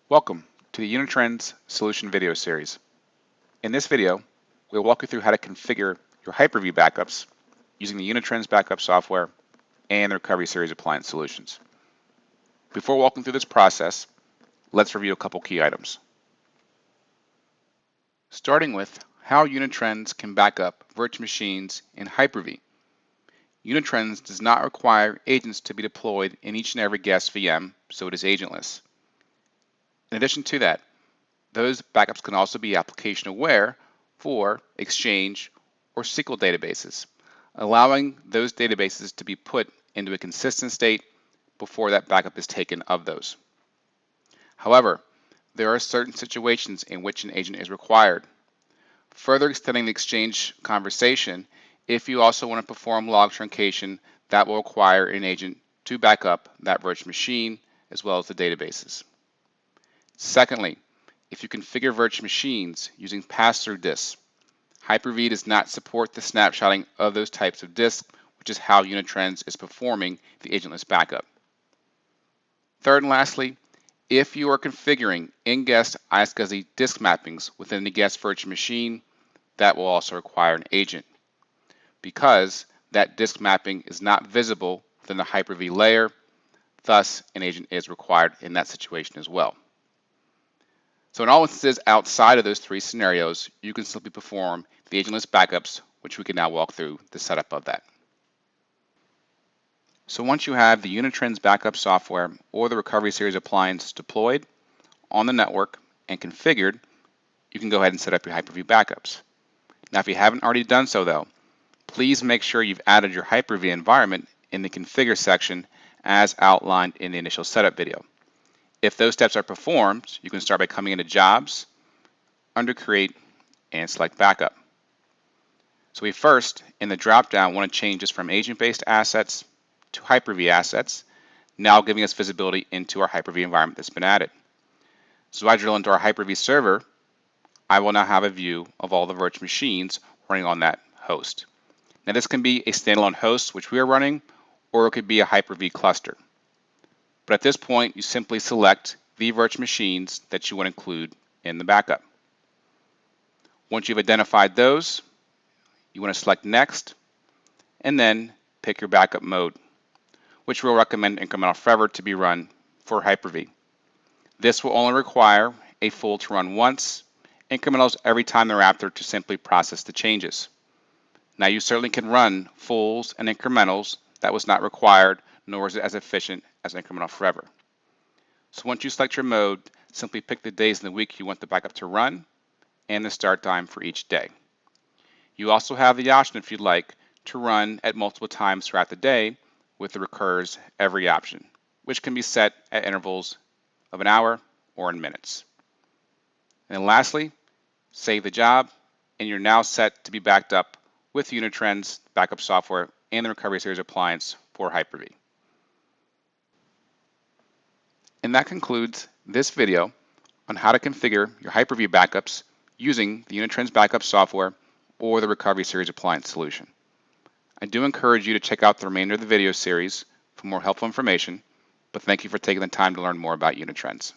Welcome to the Unitrends Solution video series. In this video, we'll walk you through how to configure your Hyper-V backups using the Unitrends backup software and the Recovery Series appliance solutions. Before walking through this process, let's review a couple key items. Starting with how Unitrends can back up virtual machines in Hyper-V. Unitrends does not require agents to be deployed in each and every guest VM, so it is agentless. In addition to that, those backups can also be application aware for Exchange or SQL databases, allowing those databases to be put into a consistent state before that backup is taken of those. However, there are certain situations in which an agent is required. Further extending the Exchange conversation, if you also want to perform log truncation, that will require an agent to back up that virtual machine as well as the databases. Secondly, if you configure virtual machines using pass-through disks, Hyper-V does not support the snapshotting of those types of disks, which is how Unitrends is performing the agentless backup. Third and lastly, if you are configuring in-guest iSCSI disk mappings within the guest virtual machine, that will also require an agent, because that disk mapping is not visible within the Hyper-V layer. Thus, an agent is required in that situation as well. So in all instances outside of those three scenarios, you can simply perform the agentless backups, which we can now walk through the setup of that. So once you have the Unitrends backup software or the Recovery Series appliance deployed on the network and configured, you can go ahead and set up your Hyper-V backups. Now, if you haven't already done so though, please make sure you've added your Hyper-V environment in the configure section as outlined in the initial setup video. If those steps are performed, you can start by coming into Jobs, under Create, and select Backup. So we first, in the drop-down, want to change this from agent-based assets to Hyper-V assets, now giving us visibility into our Hyper-V environment that's been added. So I drill into our Hyper-V server, I will now have a view of all the virtual machines running on that host. Now this can be a standalone host, which we are running, or it could be a Hyper-V cluster. But at this point, you simply select the virtual machines that you want to include in the backup. Once you've identified those, you want to select Next, and then pick your backup mode, which we'll recommend Incremental Forever to be run for Hyper-V. This will only require a full to run once, incrementals every time thereafter to simply process the changes. Now you certainly can run fulls and incrementals. That was not required, nor is it as efficient as Incremental Forever. So once you select your mode, simply pick the days in the week you want the backup to run and the start time for each day. You also have the option, if you'd like, to run at multiple times throughout the day with the recurs every option, which can be set at intervals of an hour or in minutes. And then lastly, save the job, and you're now set to be backed up with Unitrends backup software and the Recovery Series appliance for Hyper-V. And that concludes this video on how to configure your Hyper-V backups using the Unitrends backup software or the Recovery Series appliance solution. I do encourage you to check out the remainder of the video series for more helpful information, but thank you for taking the time to learn more about Unitrends.